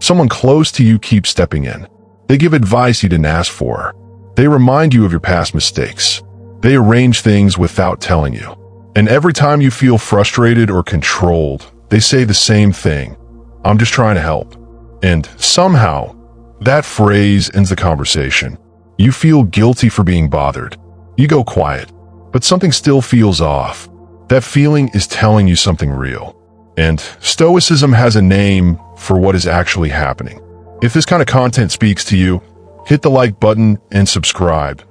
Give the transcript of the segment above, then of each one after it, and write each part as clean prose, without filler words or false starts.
Someone close to you keeps stepping in. They give advice you didn't ask for. They remind you of your past mistakes. They arrange things without telling you. And every time you feel frustrated or controlled, they say the same thing. I'm just trying to help. And somehow, that phrase ends the conversation. You feel guilty for being bothered. You go quiet, but something still feels off. That feeling is telling you something real. And Stoicism has a name for what is actually happening. If this kind of content speaks to you, hit the like button and subscribe.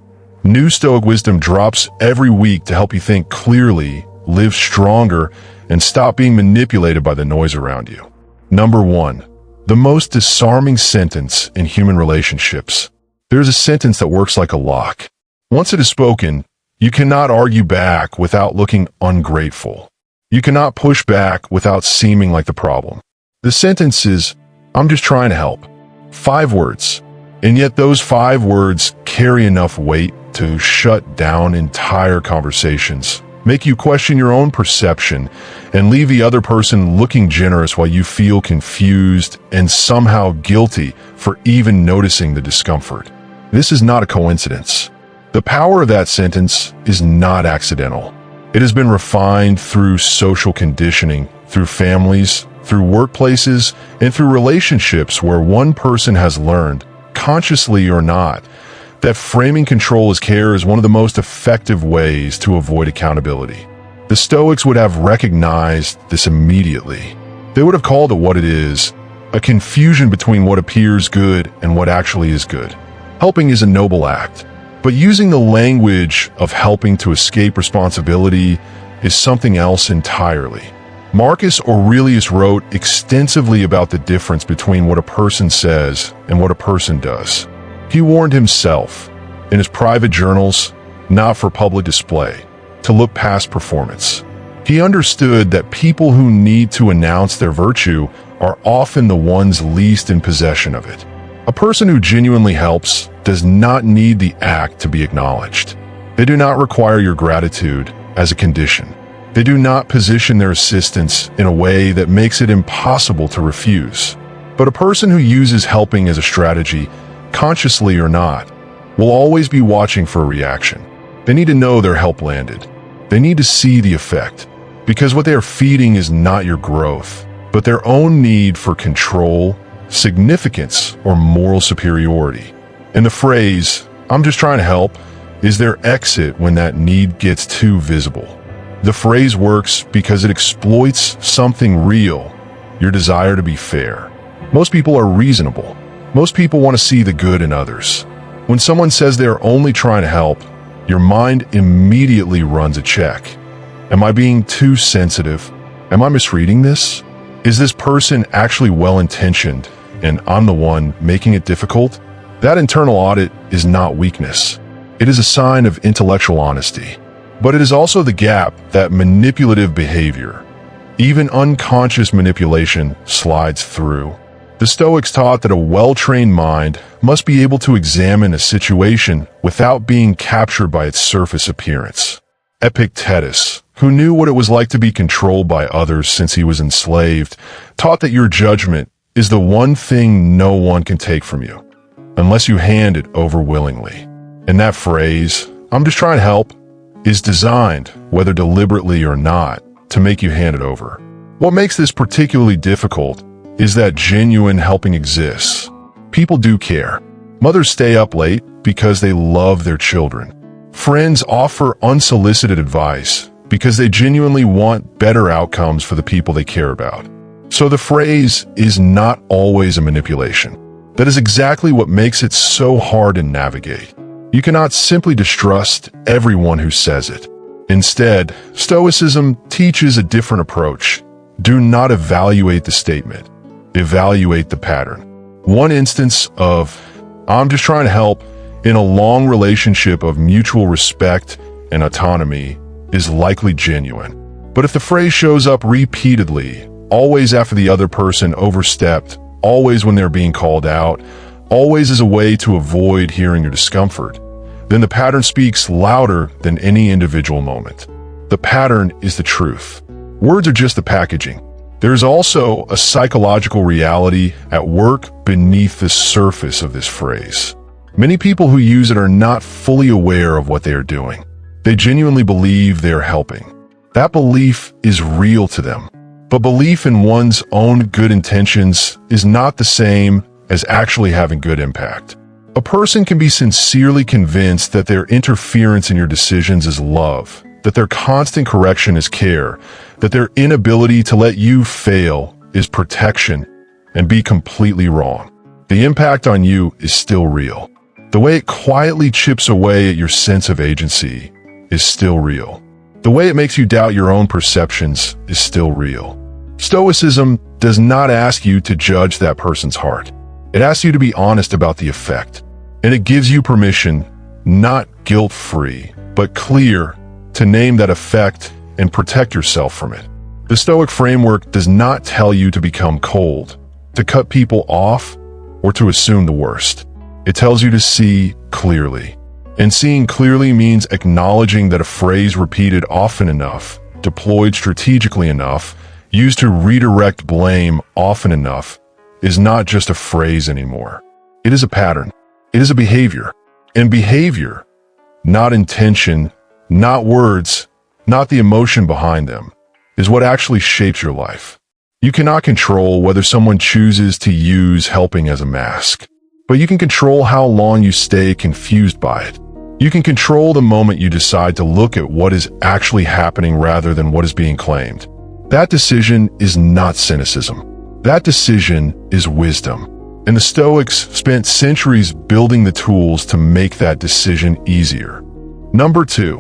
New Stoic wisdom drops every week to help you think clearly, live stronger, and stop being manipulated by the noise around you. Number 1. The most disarming sentence in human relationships. There's a sentence that works like a lock. Once it is spoken, you cannot argue back without looking ungrateful. You cannot push back without seeming like the problem. The sentence is, I'm just trying to help. 5 words. And yet those 5 words carry enough weight to shut down entire conversations, make you question your own perception, and leave the other person looking generous while you feel confused and somehow guilty for even noticing the discomfort. This is not a coincidence. The power of that sentence is not accidental. It has been refined through social conditioning, through families, through workplaces, and through relationships where one person has learned, consciously or not, that framing control as care is one of the most effective ways to avoid accountability. The Stoics would have recognized this immediately. They would have called it what it is, a confusion between what appears good and what actually is good. Helping is a noble act, but using the language of helping to escape responsibility is something else entirely. Marcus Aurelius wrote extensively about the difference between what a person says and what a person does. He warned himself, in his private journals, not for public display, to look past performance. He understood that people who need to announce their virtue are often the ones least in possession of it. A person who genuinely helps does not need the act to be acknowledged. They do not require your gratitude as a condition. They do not position their assistance in a way that makes it impossible to refuse. But a person who uses helping as a strategy, consciously or not, will always be watching for a reaction. They need to know their help landed. They need to see the effect, because what they are feeding is not your growth, but their own need for control, significance, or moral superiority. And the phrase, I'm just trying to help, is their exit when that need gets too visible. The phrase works because it exploits something real, your desire to be fair. Most people are reasonable. Most people want to see the good in others. When someone says they're only trying to help, your mind immediately runs a check. Am I being too sensitive? Am I misreading this? Is this person actually well-intentioned and I'm the one making it difficult? That internal audit is not weakness. It is a sign of intellectual honesty. But it is also the gap that manipulative behavior, even unconscious manipulation, slides through. The Stoics taught that a well-trained mind must be able to examine a situation without being captured by its surface appearance. Epictetus, who knew what it was like to be controlled by others since he was enslaved, taught that your judgment is the one thing no one can take from you, unless you hand it over willingly. And that phrase, I'm just trying to help, is designed, whether deliberately or not, to make you hand it over. What makes this particularly difficult is that genuine helping exists. People do care. Mothers stay up late because they love their children. Friends offer unsolicited advice because they genuinely want better outcomes for the people they care about. So the phrase is not always a manipulation. That is exactly what makes it so hard to navigate. You cannot simply distrust everyone who says it. Instead, Stoicism teaches a different approach. Do not evaluate the statement. Evaluate the pattern. One instance of, I'm just trying to help, in a long relationship of mutual respect and autonomy is likely genuine. But if the phrase shows up repeatedly, always after the other person overstepped, always when they're being called out, always as a way to avoid hearing your discomfort, then the pattern speaks louder than any individual moment. The pattern is the truth. Words are just the packaging. There is also a psychological reality at work beneath the surface of this phrase. Many people who use it are not fully aware of what they are doing. They genuinely believe they are helping. That belief is real to them. But belief in one's own good intentions is not the same as actually having good impact. A person can be sincerely convinced that their interference in your decisions is love, that their constant correction is care, that their inability to let you fail is protection, and be completely wrong. The impact on you is still real. The way it quietly chips away at your sense of agency is still real. The way it makes you doubt your own perceptions is still real. Stoicism does not ask you to judge that person's heart. It asks you to be honest about the effect. And it gives you permission, not guilt-free, but clear, to name that effect and protect yourself from it. The Stoic framework does not tell you to become cold, to cut people off, or to assume the worst. It tells you to see clearly. And seeing clearly means acknowledging that a phrase repeated often enough, deployed strategically enough, used to redirect blame often enough, is not just a phrase anymore. It is a pattern. It is a behavior. And behavior, not intention, not words, not the emotion behind them, is what actually shapes your life. You cannot control whether someone chooses to use helping as a mask, but you can control how long you stay confused by it. You can control the moment you decide to look at what is actually happening rather than what is being claimed. That decision is not cynicism. That decision is wisdom. And the Stoics spent centuries building the tools to make that decision easier. Number 2,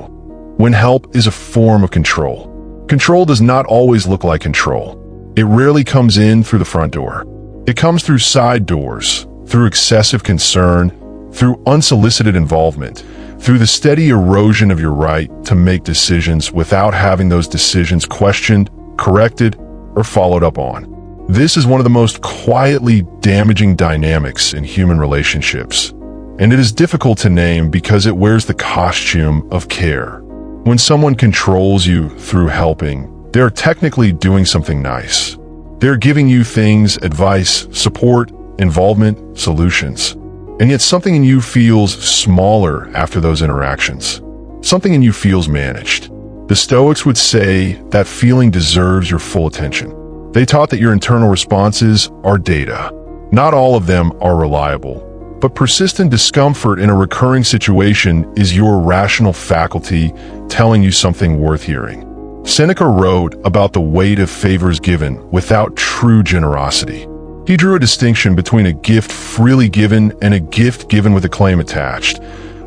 when help is a form of control. Control does not always look like control. It rarely comes in through the front door. It comes through side doors, through excessive concern, through unsolicited involvement, through the steady erosion of your right to make decisions without having those decisions questioned, corrected, or followed up on. This is one of the most quietly damaging dynamics in human relationships, and it is difficult to name because it wears the costume of care. When someone controls you through helping, they are technically doing something nice. They're giving you things, advice, support, involvement, solutions. And yet something in you feels smaller after those interactions. Something in you feels managed. The Stoics would say that feeling deserves your full attention. They taught that your internal responses are data. Not all of them are reliable, but persistent discomfort in a recurring situation is your rational faculty telling you something worth hearing. Seneca wrote about the weight of favors given without true generosity. He drew a distinction between a gift freely given and a gift given with a claim attached.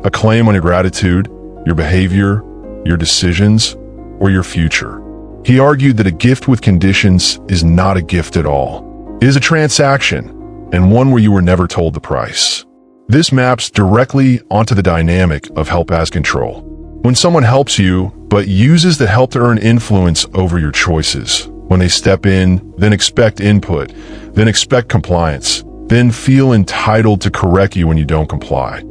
A claim on your gratitude, your behavior, your decisions, or your future. He argued that a gift with conditions is not a gift at all. It is a transaction, and one where you were never told the price. This maps directly onto the dynamic of help as control. When someone helps you, but uses the help to earn influence over your choices, when they step in, then expect input, then expect compliance, then feel entitled to correct you when you don't comply,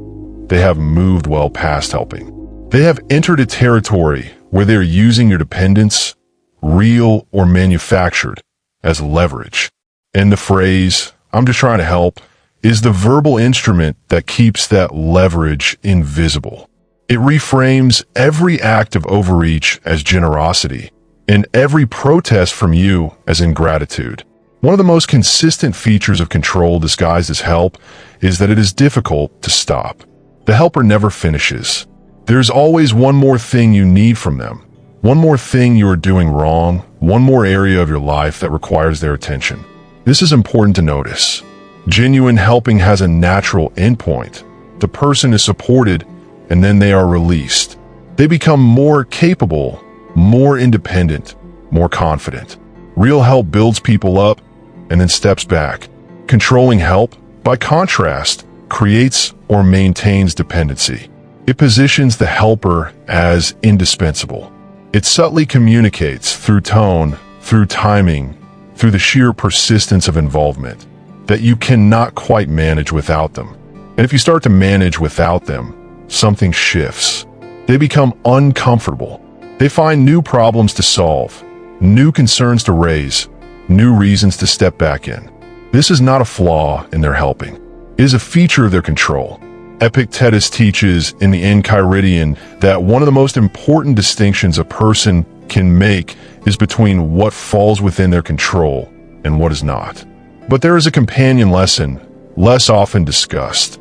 they have moved well past helping. They have entered a territory where they're using your dependence, real or manufactured, as leverage. And the phrase, "I'm just trying to help," is the verbal instrument that keeps that leverage invisible. It reframes every act of overreach as generosity, and every protest from you as ingratitude. One of the most consistent features of control disguised as help is that it is difficult to stop. The helper never finishes. There's always one more thing you need from them. One more thing you are doing wrong, one more area of your life that requires their attention. This is important to notice. Genuine helping has a natural endpoint. The person is supported, and then they are released. They become more capable, more independent, more confident. Real help builds people up and then steps back. Controlling help, by contrast, creates or maintains dependency. It positions the helper as indispensable. It subtly communicates through tone, through timing, through the sheer persistence of involvement, that you cannot quite manage without them. And if you start to manage without them, something shifts. They become uncomfortable. They find new problems to solve, new concerns to raise, new reasons to step back in. This is not a flaw in their helping. It is a feature of their control. Epictetus teaches in the Enchiridion that one of the most important distinctions a person can make is between what falls within their control and what is not. But there is a companion lesson, less often discussed.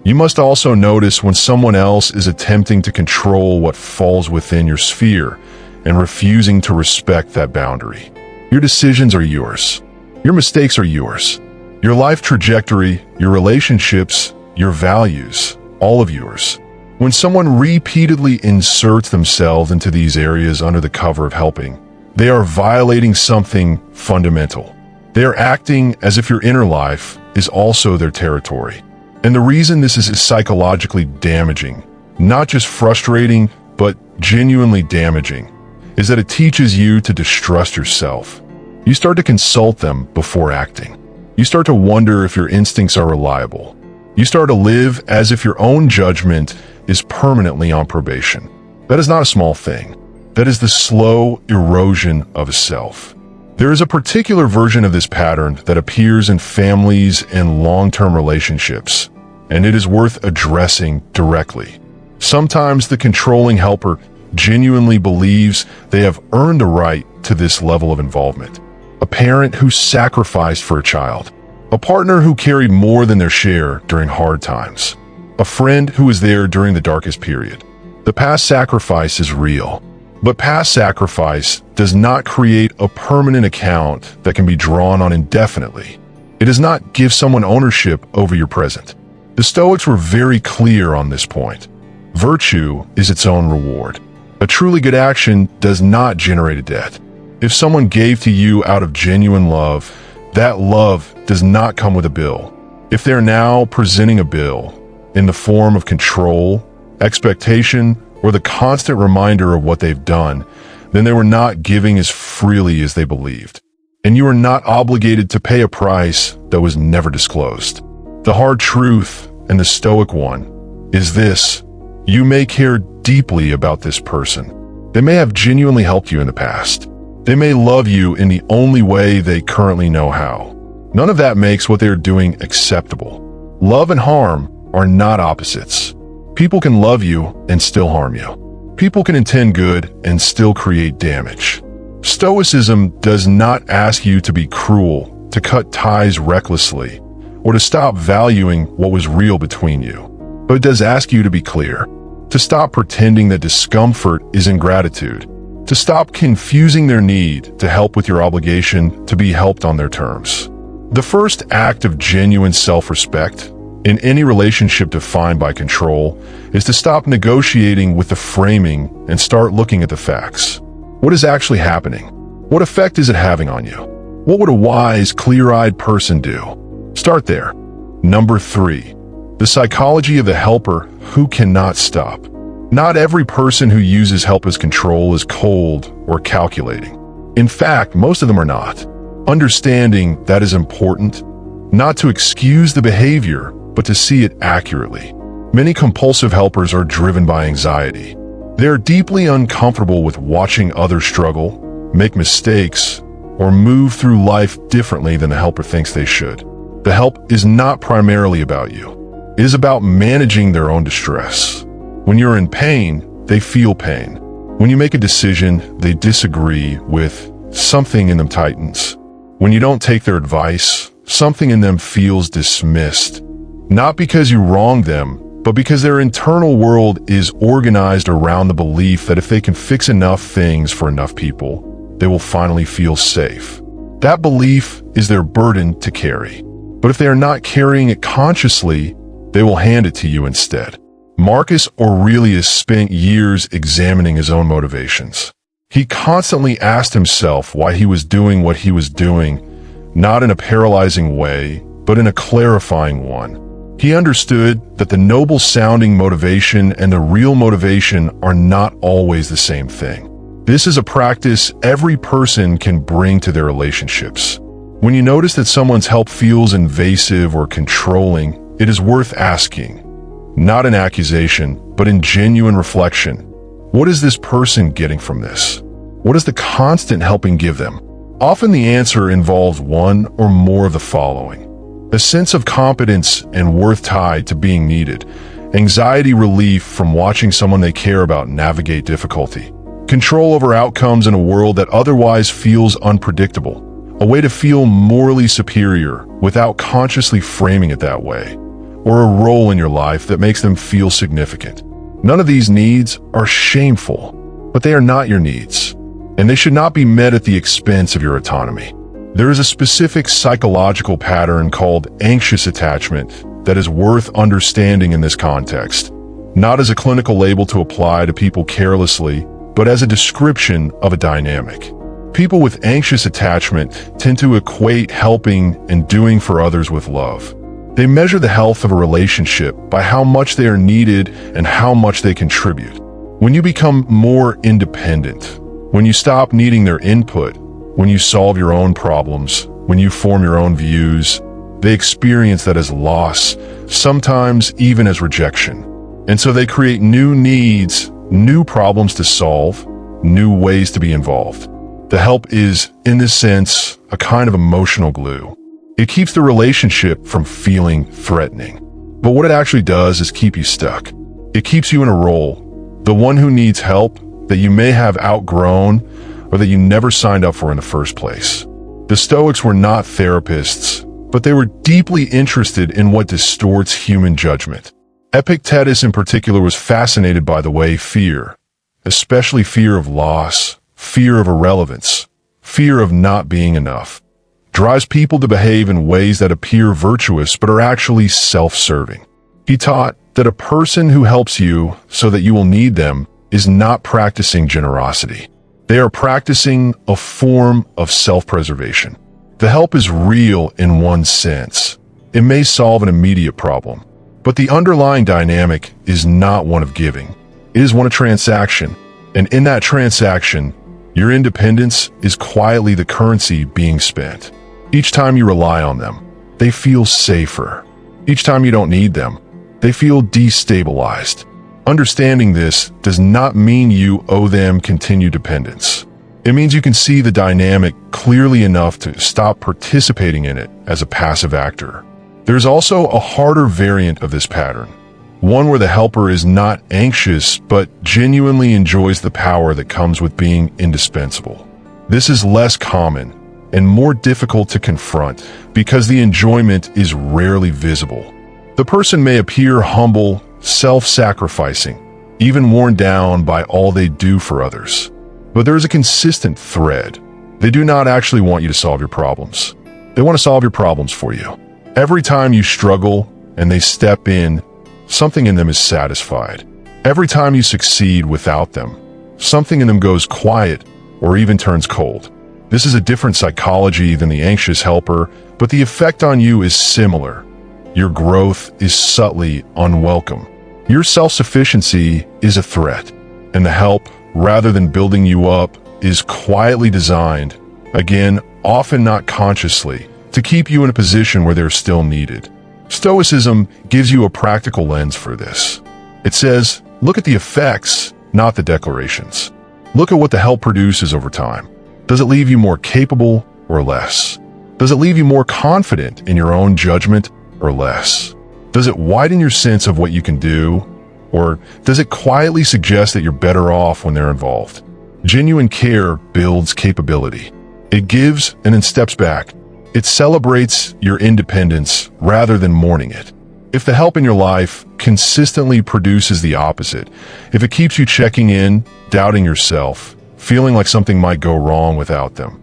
You must also notice when someone else is attempting to control what falls within your sphere and refusing to respect that boundary. Your decisions are yours. Your mistakes are yours. Your life trajectory, your relationships, your values, all of yours. When someone repeatedly inserts themselves into these areas under the cover of helping, they are violating something fundamental. They are acting as if your inner life is also their territory. And the reason this is psychologically damaging, not just frustrating, but genuinely damaging, is that it teaches you to distrust yourself. You start to consult them before acting. You start to wonder if your instincts are reliable. You start to live as if your own judgment is permanently on probation. That is not a small thing. That is the slow erosion of a self. There is a particular version of this pattern that appears in families and long-term relationships, and it is worth addressing directly. Sometimes the controlling helper genuinely believes they have earned a right to this level of involvement. A parent who sacrificed for a child. A partner who carried more than their share during hard times. A friend who was there during the darkest period. The past sacrifice is real, but past sacrifice does not create a permanent account that can be drawn on indefinitely. It does not give someone ownership over your present. The Stoics were very clear on this point. Virtue is its own reward. A truly good action does not generate a debt. If someone gave to you out of genuine love, that love does not come with a bill. If they're now presenting a bill in the form of control, expectation, or the constant reminder of what they've done, then they were not giving as freely as they believed. And you are not obligated to pay a price that was never disclosed. The hard truth, and the Stoic one, is this: you may care deeply about this person. They may have genuinely helped you in the past. They may love you in the only way they currently know how. None of that makes what they're doing acceptable. Love and harm are not opposites. People can love you and still harm you. People can intend good and still create damage. Stoicism does not ask you to be cruel, to cut ties recklessly, or to stop valuing what was real between you. But it does ask you to be clear, to stop pretending that discomfort is ingratitude, to stop confusing their need to help with your obligation to be helped on their terms. The first act of genuine self-respect in any relationship defined by control is to stop negotiating with the framing and start looking at the facts. What is actually happening? What effect is it having on you? What would a wise, clear-eyed person do? Start there. Number 3, the psychology of the helper who cannot stop. Not every person who uses help as control is cold or calculating. In fact, most of them are not. Understanding that is important, not to excuse the behavior, but to see it accurately. Many compulsive helpers are driven by anxiety. They are deeply uncomfortable with watching others struggle, make mistakes, or move through life differently than the helper thinks they should. The help is not primarily about you. It is about managing their own distress. When you're in pain, they feel pain. When you make a decision they disagree with, something in them tightens. When you don't take their advice, something in them feels dismissed. Not because you wronged them, but because their internal world is organized around the belief that if they can fix enough things for enough people, they will finally feel safe. That belief is their burden to carry. But if they are not carrying it consciously, they will hand it to you instead. Marcus Aurelius spent years examining his own motivations. He constantly asked himself why he was doing what he was doing, not in a paralyzing way, but in a clarifying one. He understood that the noble-sounding motivation and the real motivation are not always the same thing. This is a practice every person can bring to their relationships. When you notice that someone's help feels invasive or controlling, it is worth asking, not an accusation, but in genuine reflection. What is this person getting from this? What does the constant helping give them? Often the answer involves one or more of the following: a sense of competence and worth tied to being needed, anxiety relief from watching someone they care about navigate difficulty, control over outcomes in a world that otherwise feels unpredictable, a way to feel morally superior without consciously framing it that way, or a role in your life that makes them feel significant. None of these needs are shameful, but they are not your needs, and they should not be met at the expense of your autonomy. There is a specific psychological pattern called anxious attachment that is worth understanding in this context, not as a clinical label to apply to people carelessly, but as a description of a dynamic. People with anxious attachment tend to equate helping and doing for others with love. They measure the health of a relationship by how much they are needed and how much they contribute. When you become more independent, when you stop needing their input, when you solve your own problems, when you form your own views, they experience that as loss, sometimes even as rejection. And so they create new needs, new problems to solve, new ways to be involved. The help is, in this sense, a kind of emotional glue. It keeps the relationship from feeling threatening. But what it actually does is keep you stuck. It keeps you in a role, the one who needs help that you may have outgrown or that you never signed up for in the first place. The Stoics were not therapists, but they were deeply interested in what distorts human judgment. Epictetus in particular was fascinated by the way fear, especially fear of loss, fear of irrelevance, fear of not being enough, drives people to behave in ways that appear virtuous but are actually self-serving. He taught that a person who helps you so that you will need them is not practicing generosity. They are practicing a form of self-preservation. The help is real in one sense. It may solve an immediate problem, but the underlying dynamic is not one of giving. It is one of transaction, and in that transaction, your independence is quietly the currency being spent. Each time you rely on them, they feel safer. Each time you don't need them, they feel destabilized. Understanding this does not mean you owe them continued dependence. It means you can see the dynamic clearly enough to stop participating in it as a passive actor. There's also a harder variant of this pattern, one where the helper is not anxious but genuinely enjoys the power that comes with being indispensable. This is less common and more difficult to confront because the enjoyment is rarely visible. The person may appear humble, self-sacrificing, even worn down by all they do for others. But there is a consistent thread. They do not actually want you to solve your problems. They want to solve your problems for you. Every time you struggle and they step in, something in them is satisfied. Every time you succeed without them, something in them goes quiet or even turns cold. This is a different psychology than the anxious helper, but the effect on you is similar. Your growth is subtly unwelcome. Your self-sufficiency is a threat, and the help, rather than building you up, is quietly designed, again, often not consciously, to keep you in a position where they're still needed. Stoicism gives you a practical lens for this. It says, look at the effects, not the declarations. Look at what the help produces over time. Does it leave you more capable or less? Does it leave you more confident in your own judgment or less? Does it widen your sense of what you can do? Or does it quietly suggest that you're better off when they're involved? Genuine care builds capability. It gives and then steps back. It celebrates your independence rather than mourning it. If the help in your life consistently produces the opposite, if it keeps you checking in, doubting yourself, feeling like something might go wrong without them,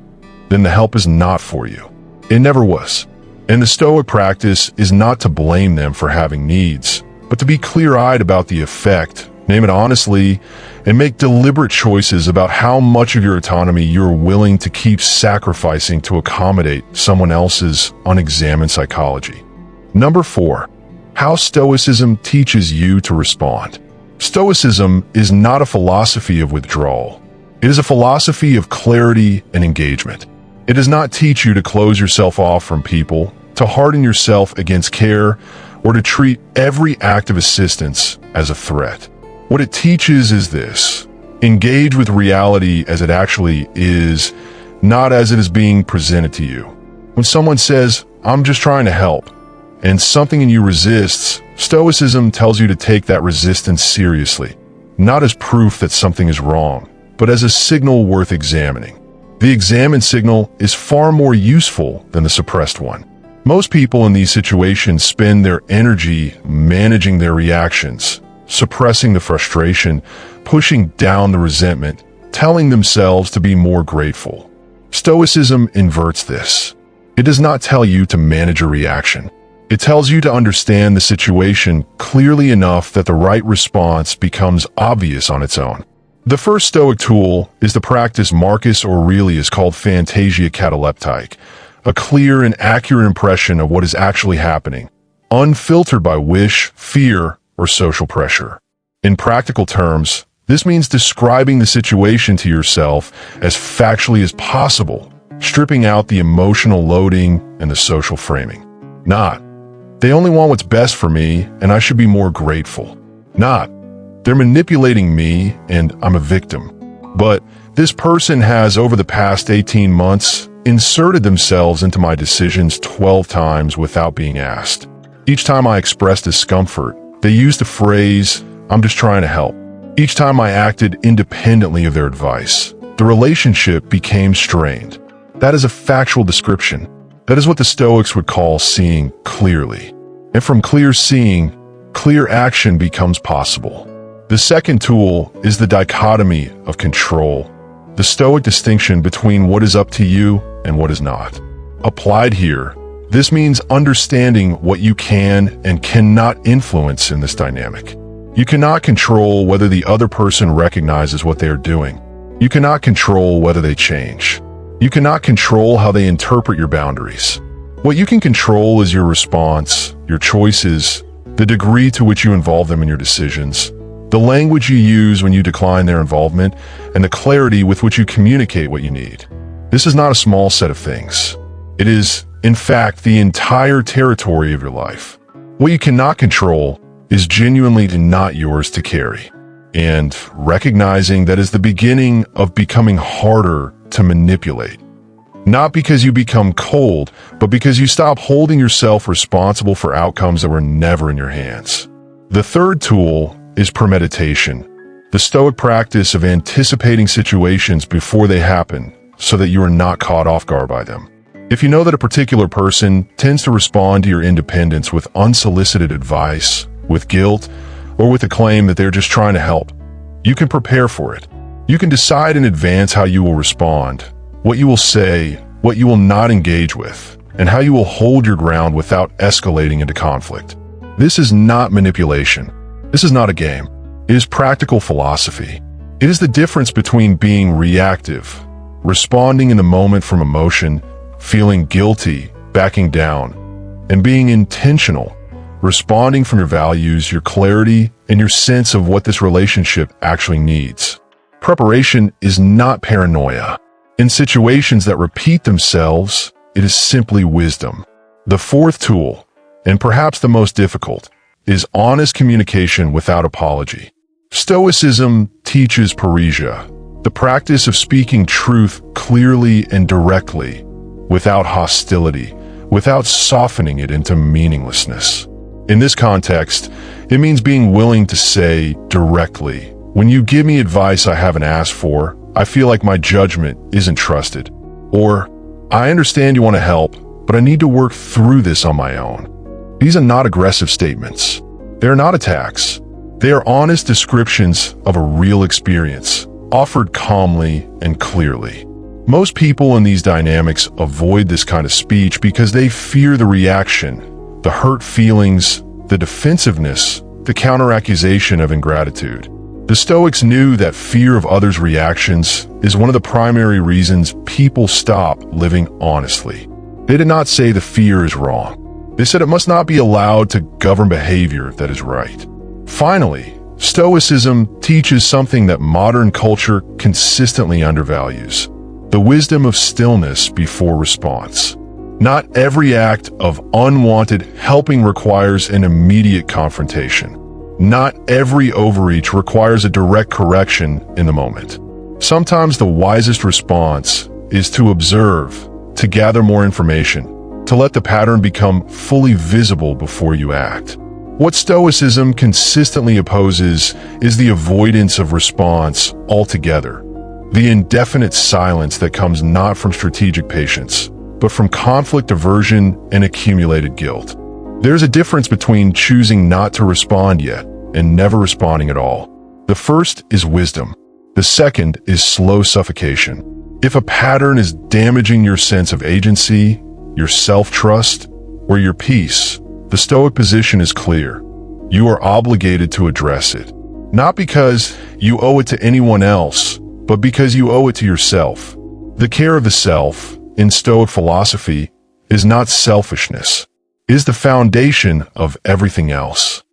then the help is not for you. It never was. And the Stoic practice is not to blame them for having needs, but to be clear-eyed about the effect, name it honestly, and make deliberate choices about how much of your autonomy you're willing to keep sacrificing to accommodate someone else's unexamined psychology. Number 4, how Stoicism teaches you to respond. Stoicism is not a philosophy of withdrawal. It is a philosophy of clarity and engagement. It does not teach you to close yourself off from people, to harden yourself against care, or to treat every act of assistance as a threat. What it teaches is this: engage with reality as it actually is, not as it is being presented to you. When someone says, "I'm just trying to help," and something in you resists, Stoicism tells you to take that resistance seriously, not as proof that something is wrong, but as a signal worth examining. The examined signal is far more useful than the suppressed one. Most people in these situations spend their energy managing their reactions, suppressing the frustration, pushing down the resentment, telling themselves to be more grateful. Stoicism inverts this. It does not tell you to manage a reaction. It tells you to understand the situation clearly enough that the right response becomes obvious on its own. The first Stoic tool is the practice Marcus Aurelius called fantasia cataleptic, a clear and accurate impression of what is actually happening, unfiltered by wish, fear, or social pressure. In practical terms, this means describing the situation to yourself as factually as possible, stripping out the emotional loading and the social framing. Not, "They only want what's best for me and I should be more grateful." Not, "They're manipulating me and I'm a victim." But, "This person has, over the past 18 months, inserted themselves into my decisions 12 times without being asked. Each time I expressed discomfort, they used the phrase, 'I'm just trying to help.' Each time I acted independently of their advice, the relationship became strained." That is a factual description. That is what the Stoics would call seeing clearly. And from clear seeing, clear action becomes possible. The second tool is the dichotomy of control, the Stoic distinction between what is up to you and what is not. Applied here, this means understanding what you can and cannot influence in this dynamic. You cannot control whether the other person recognizes what they are doing. You cannot control whether they change. You cannot control how they interpret your boundaries. What you can control is your response, your choices, the degree to which you involve them in your decisions, the language you use when you decline their involvement, and the clarity with which you communicate what you need. This is not a small set of things. It is, in fact, the entire territory of your life. What you cannot control is genuinely not yours to carry. And recognizing that is the beginning of becoming harder to manipulate. Not because you become cold, but because you stop holding yourself responsible for outcomes that were never in your hands. The third tool is premeditation, the Stoic practice of anticipating situations before they happen so that you are not caught off guard by them. If you know that a particular person tends to respond to your independence with unsolicited advice, with guilt, or with the claim that they're just trying to help, you can prepare for it. You can decide in advance how you will respond, what you will say, what you will not engage with, and how you will hold your ground without escalating into conflict. This is not manipulation. This is not a game. It is practical philosophy. It is the difference between being reactive, responding in the moment from emotion, feeling guilty, backing down, and being intentional, responding from your values, your clarity, and your sense of what this relationship actually needs. Preparation is not paranoia. In situations that repeat themselves, it is simply wisdom. The fourth tool, and perhaps the most difficult, is honest communication without apology. Stoicism teaches parrhesia, the practice of speaking truth clearly and directly, without hostility, without softening it into meaninglessness. In this context, it means being willing to say directly, "When you give me advice I haven't asked for, I feel like my judgment isn't trusted." Or, "I understand you want to help, but I need to work through this on my own." These are not aggressive statements. They are not attacks. They are honest descriptions of a real experience, offered calmly and clearly. Most people in these dynamics avoid this kind of speech because they fear the reaction, the hurt feelings, the defensiveness, the counteraccusation of ingratitude. The Stoics knew that fear of others' reactions is one of the primary reasons people stop living honestly. They did not say the fear is wrong. They said it must not be allowed to govern behavior that is right. Finally, Stoicism teaches something that modern culture consistently undervalues: the wisdom of stillness before response. Not every act of unwanted helping requires an immediate confrontation. Not every overreach requires a direct correction in the moment. Sometimes the wisest response is to observe, to gather more information, to let the pattern become fully visible before you act. What Stoicism consistently opposes is the avoidance of response altogether, the indefinite silence that comes not from strategic patience, but from conflict aversion and accumulated guilt. There's a difference between choosing not to respond yet and never responding at all. The first is wisdom. The second is slow suffocation. If a pattern is damaging your sense of agency, your self-trust, or your peace, the Stoic position is clear. You are obligated to address it. Not because you owe it to anyone else, but because you owe it to yourself. The care of the self, in Stoic philosophy, is not selfishness. It is the foundation of everything else.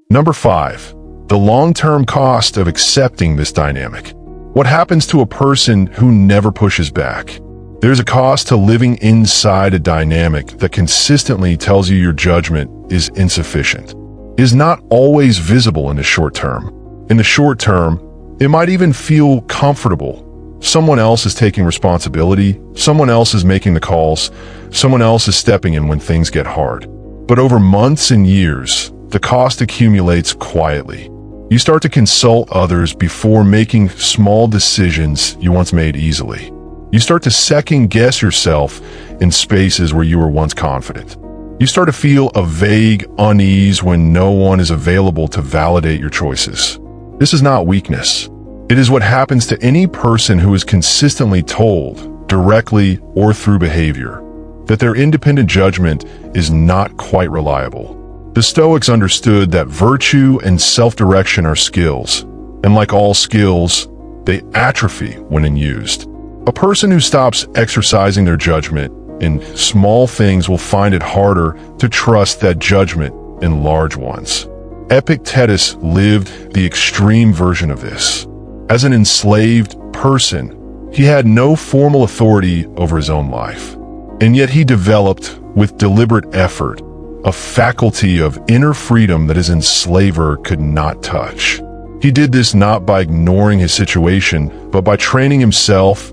Number 5. The long-term cost of accepting this dynamic. What happens to a person who never pushes back? There's a cost to living inside a dynamic that consistently tells you your judgment is insufficient. It is not always visible in the short term. In the short term, it might even feel comfortable. Someone else is taking responsibility, someone else is making the calls, someone else is stepping in when things get hard. But over months and years, the cost accumulates quietly. You start to consult others before making small decisions you once made easily. You start to second-guess yourself in spaces where you were once confident. You start to feel a vague unease when no one is available to validate your choices. This is not weakness. It is what happens to any person who is consistently told, directly or through behavior, that their independent judgment is not quite reliable. The Stoics understood that virtue and self-direction are skills, and like all skills, they atrophy when unused. A person who stops exercising their judgment in small things will find it harder to trust that judgment in large ones. Epictetus lived the extreme version of this. As an enslaved person, he had no formal authority over his own life. And yet he developed, with deliberate effort, a faculty of inner freedom that his enslaver could not touch. He did this not by ignoring his situation, but by training himself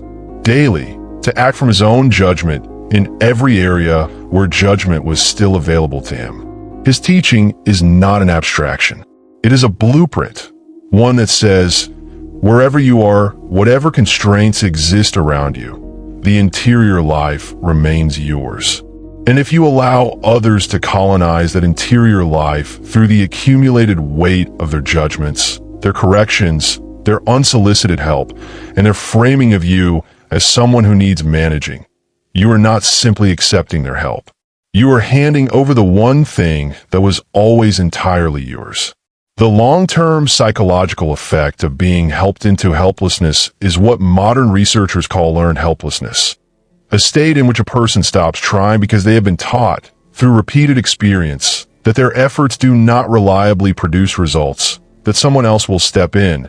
daily to act from his own judgment in every area where judgment was still available to him. His teaching is not an abstraction. It is a blueprint, one that says, wherever you are, whatever constraints exist around you, the interior life remains yours. And if you allow others to colonize that interior life through the accumulated weight of their judgments, their corrections, their unsolicited help, and their framing of you as someone who needs managing, you are not simply accepting their help. You are handing over the one thing that was always entirely yours. The long-term psychological effect of being helped into helplessness is what modern researchers call learned helplessness, a state in which a person stops trying because they have been taught, through repeated experience, that their efforts do not reliably produce results, that someone else will step in,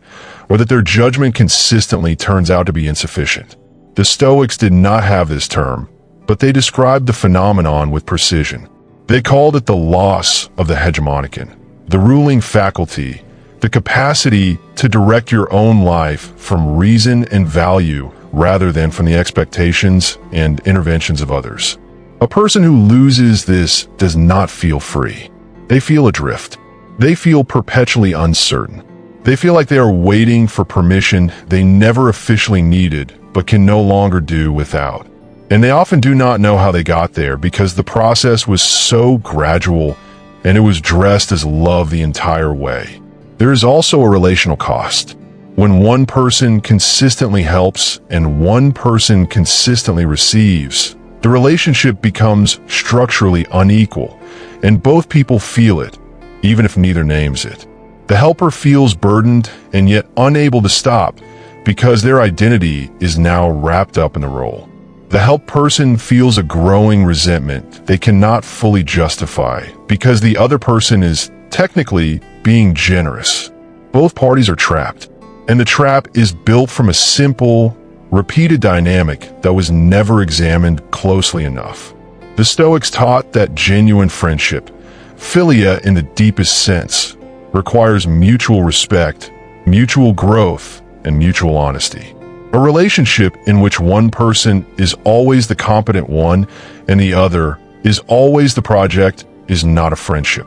or that their judgment consistently turns out to be insufficient. The Stoics did not have this term, but they described the phenomenon with precision. They called it the loss of the hegemonikon, the ruling faculty, the capacity to direct your own life from reason and value rather than from the expectations and interventions of others. A person who loses this does not feel free. They feel adrift. They feel perpetually uncertain. They feel like they are waiting for permission they never officially needed but can no longer do without. And they often do not know how they got there because the process was so gradual and it was dressed as love the entire way. There is also a relational cost. When one person consistently helps and one person consistently receives, the relationship becomes structurally unequal, and both people feel it, even if neither names it. The helper feels burdened and yet unable to stop because their identity is now wrapped up in the role. The helped person feels a growing resentment they cannot fully justify because the other person is technically being generous. Both parties are trapped, and the trap is built from a simple, repeated dynamic that was never examined closely enough. The Stoics taught that genuine friendship, philia in the deepest sense, requires mutual respect, mutual growth, and mutual honesty. A relationship in which one person is always the competent one and the other is always the project is not a friendship.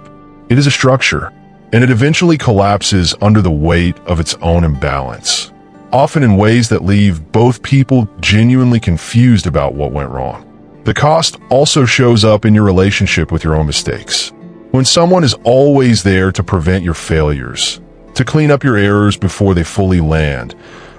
It is a structure, and it eventually collapses under the weight of its own imbalance, often in ways that leave both people genuinely confused about what went wrong. The cost also shows up in your relationship with your own mistakes. When someone is always there to prevent your failures, to clean up your errors before they fully land,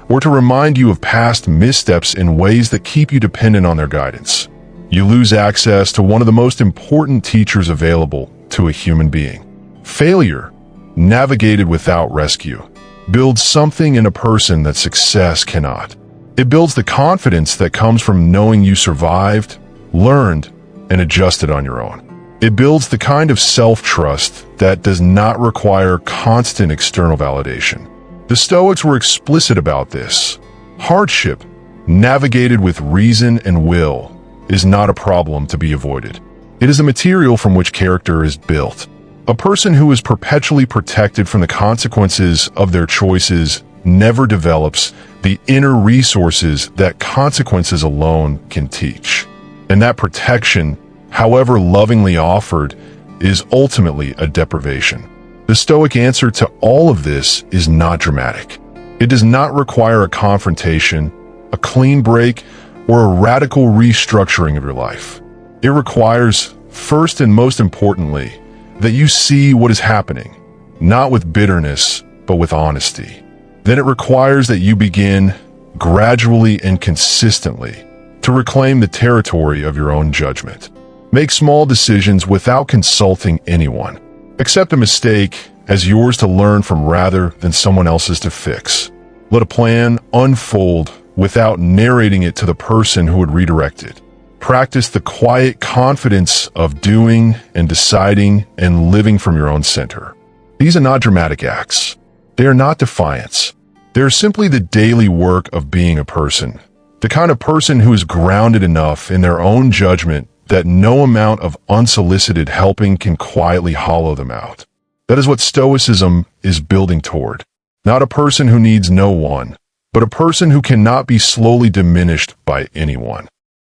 or to remind you of past missteps in ways that keep you dependent on their guidance, you lose access to one of the most important teachers available to a human being. Failure, navigated without rescue, builds something in a person that success cannot. It builds the confidence that comes from knowing you survived, learned, and adjusted on your own. It builds the kind of self-trust that does not require constant external validation. The Stoics were explicit about this. Hardship, navigated with reason and will, is not a problem to be avoided. It is the material from which character is built. A person who is perpetually protected from the consequences of their choices never develops the inner resources that consequences alone can teach. And that protection, however lovingly offered, is ultimately a deprivation. The Stoic answer to all of this is not dramatic. It does not require a confrontation, a clean break, or a radical restructuring of your life. It requires, first and most importantly, that you see what is happening, not with bitterness, but with honesty. Then it requires that you begin, gradually and consistently, to reclaim the territory of your own judgment. Make small decisions without consulting anyone. Accept a mistake as yours to learn from rather than someone else's to fix. Let a plan unfold without narrating it to the person who would redirect it. Practice the quiet confidence of doing and deciding and living from your own center. These are not dramatic acts. They are not defiance. They are simply the daily work of being a person. The kind of person who is grounded enough in their own judgment that no amount of unsolicited helping can quietly hollow them out. That is what Stoicism is building toward. Not a person who needs no one, but a person who cannot be slowly diminished by anyone.